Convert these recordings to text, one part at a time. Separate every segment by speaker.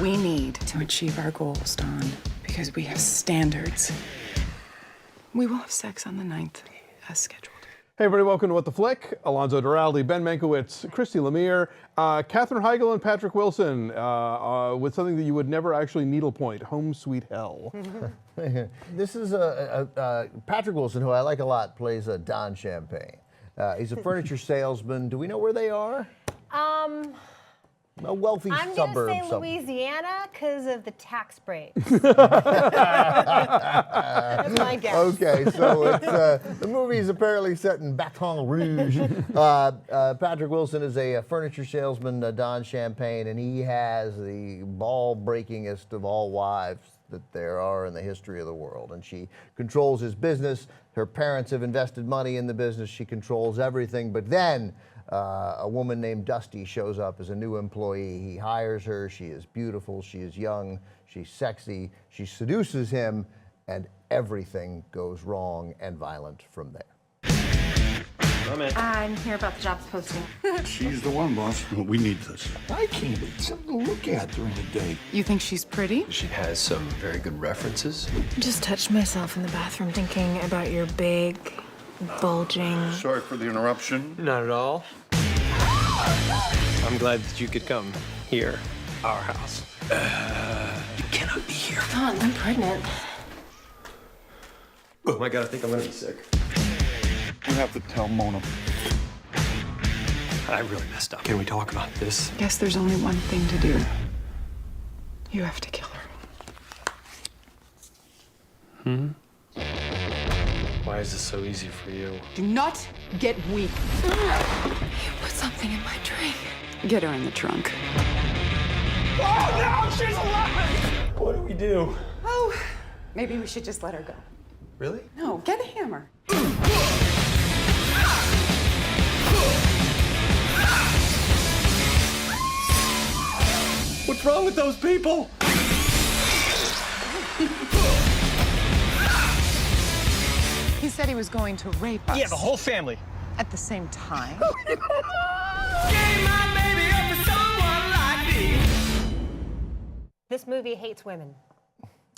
Speaker 1: we need to achieve our goals, Dawn, because we have standards. We will have sex on the 9th, as scheduled.
Speaker 2: Hey everybody, welcome to What the Flick. Alonzo Duralde, Ben Mankiewicz, Christy Lemire, Katherine Heigl, and Patrick Wilson with something that you would never actually needlepoint, Home Sweet Hell.
Speaker 3: This is Patrick Wilson, who I like a lot, plays Don Champagne. He's a furniture salesman. Do we know where they are? A wealthy
Speaker 4: I'm
Speaker 3: suburb.
Speaker 4: I'm going to say Louisiana because of the tax breaks. That's my guess.
Speaker 3: Okay, so it's, the movie is apparently set in Baton Rouge. Patrick Wilson is a furniture salesman, Don Champagne, and he has the ball-breakingest of all wives that there are in the history of the world. And she controls his business. Her parents have invested money in the business. She controls everything. But then a woman named Dusty shows up as a new employee. He hires her. She is beautiful. She is young. She's sexy. She seduces him, and everything goes wrong and violent from there.
Speaker 5: I'm here about the jobs posting.
Speaker 6: She's the one, boss. We need this. I can't. It's something to look at during the day.
Speaker 1: You think she's pretty?
Speaker 7: She has some very good references.
Speaker 5: Just touched myself in the bathroom thinking about your big, bulging...
Speaker 6: Sorry for the interruption.
Speaker 7: Not at all. I'm glad that you could come here, our house. You cannot be here.
Speaker 5: Don, I'm pregnant.
Speaker 7: Oh my God, I think I'm gonna be sick.
Speaker 6: You have to tell Mona.
Speaker 7: I really messed up. Can we talk about this?
Speaker 1: I guess there's only one thing to do. You have to kill her.
Speaker 7: Why is this so easy for you?
Speaker 1: Do not get weak.
Speaker 5: You put something in my drink.
Speaker 1: Get her in the trunk.
Speaker 7: Oh no, she's alive! What do we do?
Speaker 1: Oh, maybe we should just let her go.
Speaker 7: Really?
Speaker 1: No, get a hammer.
Speaker 7: What's wrong with those people?
Speaker 1: He said he was going to rape us.
Speaker 7: Yeah, the whole family.
Speaker 1: At the same time.
Speaker 4: This movie hates women.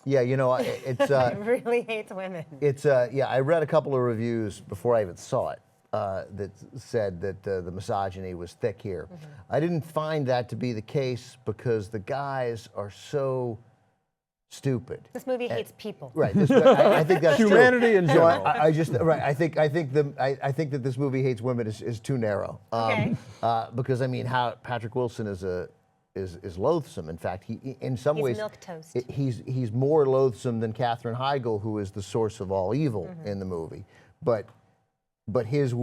Speaker 3: Yeah, you know, it's...
Speaker 4: It really hates women.
Speaker 3: It's yeah. I read a couple of reviews before I even saw it that said that the misogyny was thick here. I didn't find that to be the case because the guys are so stupid.
Speaker 4: This movie hates people.
Speaker 3: Right. I think that's
Speaker 2: Humanity
Speaker 3: true.
Speaker 2: in general.
Speaker 3: So I just right. I think that this movie hates women is too narrow.
Speaker 4: Okay.
Speaker 3: Because I mean, how Patrick Wilson is loathsome. In fact, he in some ways
Speaker 4: milquetoast.
Speaker 3: He's more loathsome than Katherine Heigl, who is the source of all evil in the movie. But his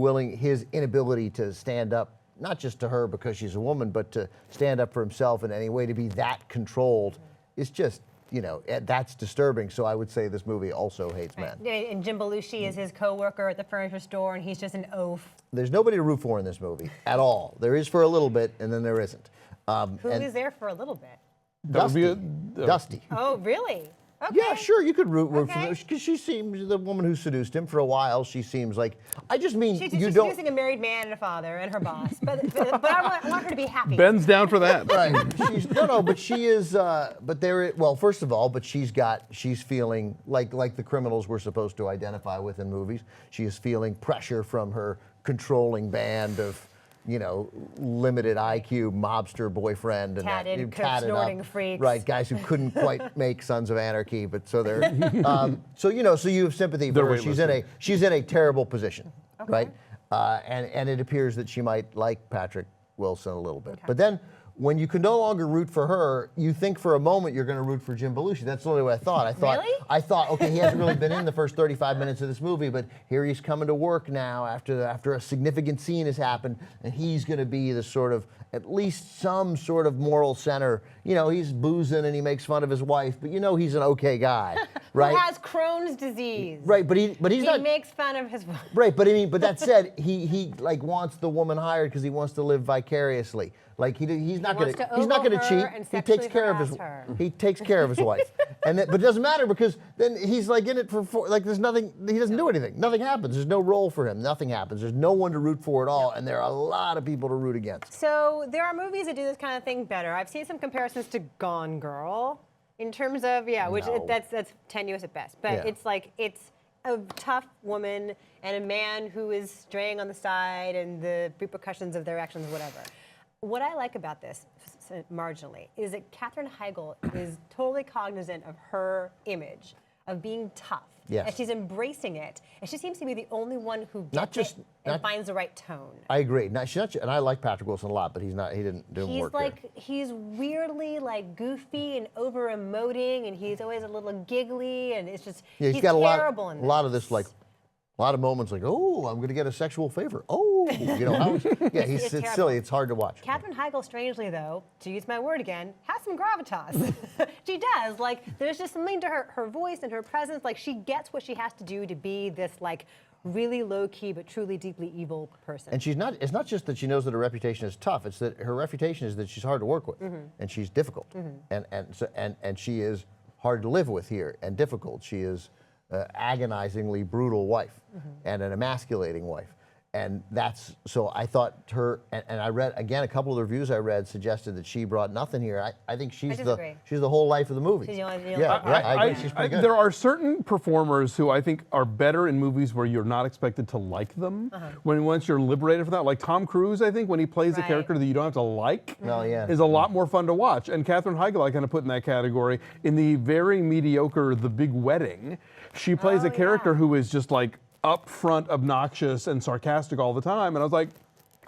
Speaker 3: inability to stand up, not just to her because she's a woman, but to stand up for himself in any way, to be that controlled, is just, you know, that's disturbing. So I would say this movie also hates men.
Speaker 4: And Jim Belushi is his co-worker at the furniture store, and he's just an oaf.
Speaker 3: There's nobody to root for in this movie at all. There is for a little bit, and then there isn't.
Speaker 4: Who is there for a little bit?
Speaker 3: Dusty. Dusty.
Speaker 4: Oh, really? Okay.
Speaker 3: Yeah, sure, you could root for
Speaker 4: Okay.
Speaker 3: because she seems the woman who seduced him for a while. She seems like I just mean
Speaker 4: She's
Speaker 3: you don't.
Speaker 4: seducing a married man and a father and her boss, but I want her to be happy.
Speaker 2: Ben's down for that.
Speaker 3: Right. But she is. But there. Well, first of all, but she's feeling like the criminals we're supposed to identify with in movies. She is feeling pressure from her controlling band of, you know, limited IQ mobster boyfriend and
Speaker 4: Tatted,
Speaker 3: tatted
Speaker 4: snorting
Speaker 3: up,
Speaker 4: freaks.
Speaker 3: right? Guys who couldn't quite make Sons of Anarchy, but so they're. So you know, so you have sympathy for her. She's in a terrible position, right? And it appears that she might like Patrick Wilson a little bit, but then. When you can no longer root for her, you think for a moment you're going to root for Jim Belushi. That's literally what I thought.
Speaker 4: Really?
Speaker 3: I thought, okay, he hasn't really been in the first 35 minutes of this movie, but here he's coming to work now after a significant scene has happened, and he's going to be the sort of, at least some sort of moral center. You know, he's boozing and he makes fun of his wife, but you know he's an okay guy, right?
Speaker 4: Who has Crohn's disease.
Speaker 3: Right, but he's not.
Speaker 4: He makes fun of his wife.
Speaker 3: Right, but I mean, but that said, he like wants the woman hired because he wants to live vicariously. Like he's not
Speaker 4: wants
Speaker 3: going
Speaker 4: to
Speaker 3: he's not
Speaker 4: ogle
Speaker 3: going to
Speaker 4: her
Speaker 3: cheat.
Speaker 4: and
Speaker 3: He
Speaker 4: sexually
Speaker 3: takes care of his
Speaker 4: harass her.
Speaker 3: he takes care of his wife, and but it doesn't matter because then he's like in it for like there's nothing. He doesn't do anything. Nothing happens. There's no role for him. Nothing happens. There's no one to root for at all, and there are a lot of people to root against.
Speaker 4: So there are movies that do this kind of thing better. I've seen some comparisons to Gone Girl in terms of, which
Speaker 3: No.
Speaker 4: that's tenuous at best. But
Speaker 3: Yeah.
Speaker 4: it's like, it's a tough woman and a man who is straying on the side and the repercussions of their actions, whatever. What I like about this, marginally, is that Katherine Heigl is totally cognizant of her image of being tough.
Speaker 3: Yes.
Speaker 4: And she's embracing it. And she seems to be the only one who
Speaker 3: Not
Speaker 4: gets
Speaker 3: just-
Speaker 4: it and
Speaker 3: not-
Speaker 4: finds the right tone.
Speaker 3: I agree. And I like Patrick Wilson a lot, but he's not. He didn't do
Speaker 4: He's
Speaker 3: work
Speaker 4: like,
Speaker 3: here.
Speaker 4: he's weirdly like goofy and over emoting, and he's always a little giggly, and it's just,
Speaker 3: Yeah,
Speaker 4: he's
Speaker 3: got
Speaker 4: terrible in
Speaker 3: a lot of this, like, a lot of moments like, oh, I'm going to get a sexual favor. Oh, you know how? Yeah,
Speaker 4: It's
Speaker 3: it's
Speaker 4: terrible.
Speaker 3: silly. It's hard to watch.
Speaker 4: Katherine Heigl, strangely though, to use my word again, has some gravitas. She does. Like, there's just something to her voice and her presence. Like, she gets what she has to do to be this, like, really low-key but truly deeply evil person.
Speaker 3: And she's not. It's not just that she knows that her reputation is tough. It's that her reputation is that she's hard to work with, and she's difficult, and she is hard to live with here and difficult. She is agonizingly brutal wife and an emasculating wife. And that's, so I thought her, and I read, again, a couple of the reviews I read suggested that she brought nothing here. I think she's
Speaker 4: disagree.
Speaker 3: she's the whole life of the movie.
Speaker 4: She's the only
Speaker 3: yeah,
Speaker 4: part.
Speaker 3: I agree. She's pretty good.
Speaker 2: There are certain performers who I think are better in movies where you're not expected to like them. When once you're liberated from that, like Tom Cruise, I think when he plays a
Speaker 4: Right.
Speaker 2: character that you don't have to like,
Speaker 3: Well, yeah.
Speaker 2: is a lot more fun to watch. And Katherine Heigl, I kind of put in that category. In the very mediocre The Big Wedding, she plays a character who is just like upfront, obnoxious, and sarcastic all the time. And I was like,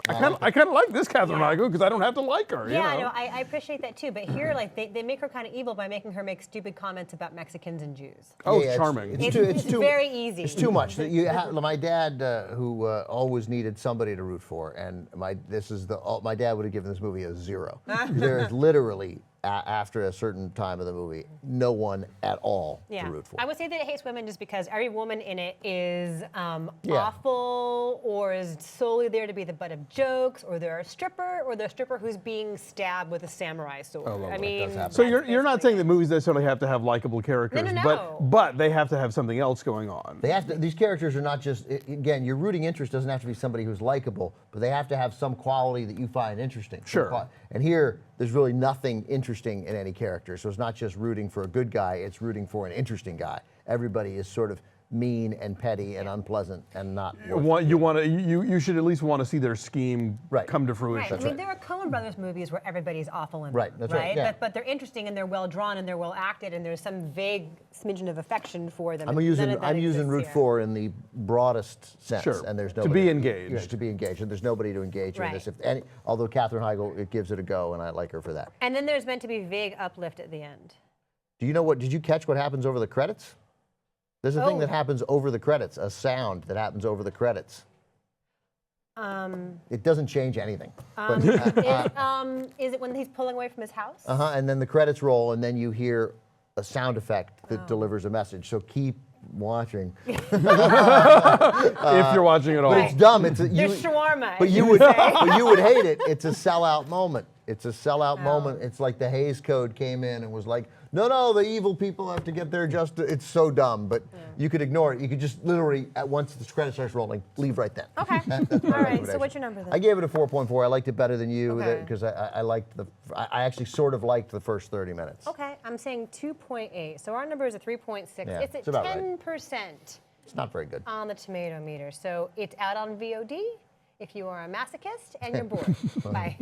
Speaker 2: I kind of like this Katherine Heigl because I don't have to like her.
Speaker 4: Yeah,
Speaker 2: you know?
Speaker 4: I appreciate that too. But here, like, they make her kind of evil by making her make stupid comments about Mexicans and Jews.
Speaker 2: Oh,
Speaker 3: Yeah,
Speaker 2: it's charming.
Speaker 4: It's very easy.
Speaker 3: It's too much. My dad, who always needed somebody to root for, and my dad would have given this movie a 0. There is literally, after a certain time of the movie, no one at all to root for.
Speaker 4: I would say that it hates women just because every woman in it is awful or is solely there to be the butt of jokes, or they're a stripper, or they're a stripper who's being stabbed with a samurai sword. I mean,
Speaker 2: So you're not saying that movies necessarily have to have likable characters,
Speaker 4: No.
Speaker 2: but they have to have something else going on.
Speaker 3: They have to, these characters are not just, again, your rooting interest doesn't have to be somebody who's likable, but they have to have some quality that you find interesting.
Speaker 2: Sure.
Speaker 3: And here, there's really nothing interesting in any character. So it's not just rooting for a good guy, it's rooting for an interesting guy. Everybody is sort of mean and petty and unpleasant and not worth it.
Speaker 2: You should at least want to see their scheme come to fruition.
Speaker 4: Right. I mean, there are Coen Brothers movies where everybody's awful in them.
Speaker 3: Right, that's right, yeah.
Speaker 4: But they're interesting and they're well drawn and they're well acted and there's some vague smidgen of affection for them.
Speaker 3: I'm
Speaker 4: None
Speaker 3: using
Speaker 4: of that
Speaker 3: root
Speaker 4: exists
Speaker 3: for in the broadest sense,
Speaker 2: Sure.
Speaker 3: and there's
Speaker 2: To
Speaker 3: nobody
Speaker 2: be engaged.
Speaker 3: Yeah, to be engaged, and there's nobody to engage in
Speaker 4: Right.
Speaker 3: this. Although Katherine Heigl, it gives it a go, and I like her for that.
Speaker 4: And then there's meant to be vague uplift at the end.
Speaker 3: Do you know what? Did you catch what happens over the credits? There's a thing that happens over the credits, a sound that happens over the credits. It doesn't change anything.
Speaker 4: Is it when he's pulling away from his house?
Speaker 3: And then the credits roll, and then you hear a sound effect that delivers a message. So keep watching.
Speaker 2: If you're watching at all.
Speaker 3: But it's dumb. It's
Speaker 4: There's shawarma.
Speaker 3: But
Speaker 4: as
Speaker 3: you
Speaker 4: would
Speaker 3: would,
Speaker 4: say.
Speaker 3: but you would hate it. It's a sellout moment. It's a sellout moment. It's like the Hays Code came in and was like, no, the evil people have to get their justice. It's so dumb, but you could ignore it. You could just literally, once the credit starts rolling, leave right then.
Speaker 4: Okay.
Speaker 3: That's my
Speaker 4: All right. So
Speaker 3: recommendation.
Speaker 4: what's your number then?
Speaker 3: I gave it a 4.4. I liked it better than you
Speaker 4: Okay.
Speaker 3: because I liked I actually sort of liked the first 30 minutes.
Speaker 4: Okay, I'm saying 2.8. So our number is a 3.6.
Speaker 3: Yeah,
Speaker 4: it's at
Speaker 3: it's about right.
Speaker 4: 10%
Speaker 3: It's not very good.
Speaker 4: on the tomato meter. So it's out on VOD if you are a masochist and you're bored. Bye.